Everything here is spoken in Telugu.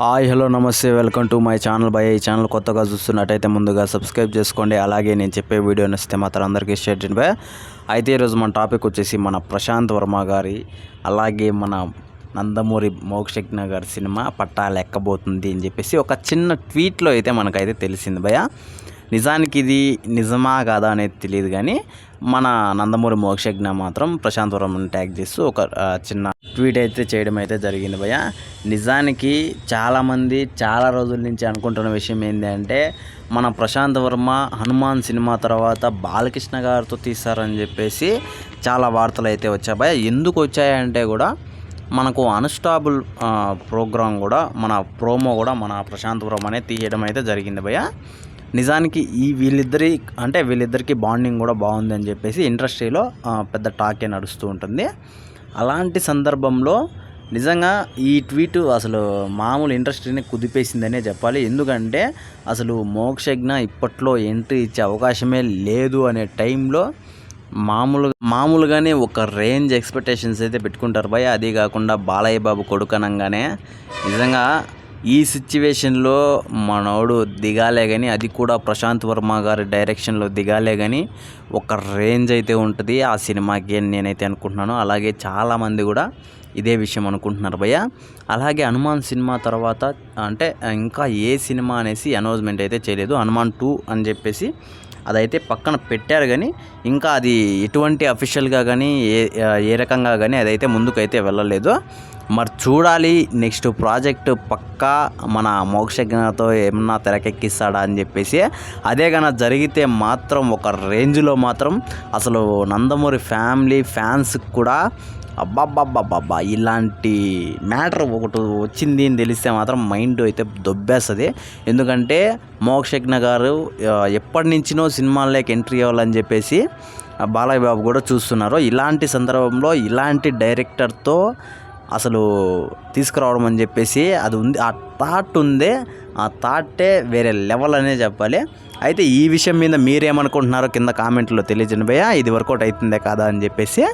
హాయ్ హలో నమస్తే వెల్కమ్ టు మై ఛానల్ భయ. ఈ ఛానల్ కొత్తగా చూస్తున్నట్టయితే ముందుగా సబ్స్క్రైబ్ చేసుకోండి. అలాగే నేను చెప్పే వీడియో నచ్చితే మాత్రం అందరికీ షేర్ చేయండి భయ. అయితే ఈరోజు మన టాపిక్ వచ్చేసి మన ప్రశాంత్ వర్మ గారి అలాగే మన నందమూరి మోక్షజ్ఞ గారి సినిమా పట్టాలు ఎక్కబోతుంది అని చెప్పేసి ఒక చిన్న ట్వీట్లో అయితే మనకైతే తెలిసింది భయ. నిజానికి ఇది నిజమా కాదా అనేది తెలియదు, కానీ మన నందమూరి మోక్షజ్ఞ మాత్రం ప్రశాంత్ వర్మని ట్యాగ్ చేస్తూ ఒక చిన్న ట్వీట్ అయితే చేయడం అయితే జరిగింది భయ. నిజానికి చాలామంది చాలా రోజుల నుంచి అనుకుంటున్న విషయం ఏంటంటే మన ప్రశాంత్ వర్మ హనుమాన్ సినిమా తర్వాత బాలకృష్ణ గారితో తీస్తారని చెప్పేసి చాలా వార్తలు అయితే వచ్చాయి భయ. ఎందుకు వచ్చాయంటే కూడా మనకు అన్స్టాపుల్ ప్రోగ్రాం కూడా మన ప్రోమో కూడా మన ప్రశాంత్ వర్మ అనే తీయడం అయితే జరిగింది భయ. నిజానికి వీళ్ళిద్దరికి బాండింగ్ కూడా బాగుందని చెప్పేసి ఇండస్ట్రీలో పెద్ద టాకే నడుస్తూ ఉంటుంది. అలాంటి సందర్భంలో నిజంగా ఈ ట్వీట్ అసలు మామూలు ఇండస్ట్రీని కుదిపేసిందనే చెప్పాలి. ఎందుకంటే అసలు మోక్షజ్ఞ ఇప్పట్లో ఎంట్రీ ఇచ్చే అవకాశమే లేదు అనే టైంలో మామూలుగానే ఒక రేంజ్ ఎక్స్పెక్టేషన్స్ అయితే పెట్టుకుంటారు భయ. అదే కాకుండా బాలయ్య బాబు కొడుకనంగానే నిజంగా ఈ సిచ్యువేషన్లో మనోడు దిగాలే కానీ, అది కూడా ప్రశాంత్ వర్మ గారి డైరెక్షన్లో దిగాలే కానీ ఒక రేంజ్ అయితే ఉంటుంది ఆ సినిమాకి అని నేనైతే అనుకుంటున్నాను. అలాగే చాలామంది కూడా ఇదే విషయం అనుకుంటున్నారు భయ్య. అలాగే హనుమాన్ సినిమా తర్వాత అంటే ఇంకా ఏ సినిమా అనేసి అనౌన్స్మెంట్ అయితే చేయలేదు. హనుమాన్ 2 అని చెప్పేసి అదైతే పక్కన పెట్టారు, కానీ ఇంకా అది ఎటువంటి అఫీషియల్గా కానీ ఏ రకంగా కానీ అదైతే ముందుకైతే వెళ్ళలేదు. మరి చూడాలి నెక్స్ట్ ప్రాజెక్ట్ పక్కా మన మోక్షజ్ఞతో ఏమన్నా తెరకెక్కిస్తాడా అని చెప్పేసి. అదే కన్నా జరిగితే మాత్రం ఒక రేంజ్లో మాత్రం అసలు నందమూరి ఫ్యాన్స్కి కూడా అబ్బాబ్బాబ్బాబ్బా ఇలాంటి మ్యాటర్ ఒకటి వచ్చింది అని తెలిస్తే మాత్రం మైండ్ అయితే దొబ్బేస్తుంది. ఎందుకంటే మోక్షజ్ఞ గారు ఎప్పటి నుంచినో సినిమాల్లోకి ఎంట్రీ అవ్వాలని చెప్పేసి బాలయ్య బాబు కూడా చూస్తున్నారు. ఇలాంటి సందర్భంలో ఇలాంటి డైరెక్టర్తో అసలు తీసుకురావడం అని చెప్పేసి అది ఉంది, ఆ థాట్ ఉందే, ఆ థాటే వేరే లెవెల్ అనే చెప్పాలి. అయితే ఈ విషయం మీద మీరేమనుకుంటున్నారో కింద కామెంట్లో తెలియజేయండి భయ్యా. ఇది వర్కౌట్ అవుతుందే కాదా అని చెప్పేసి.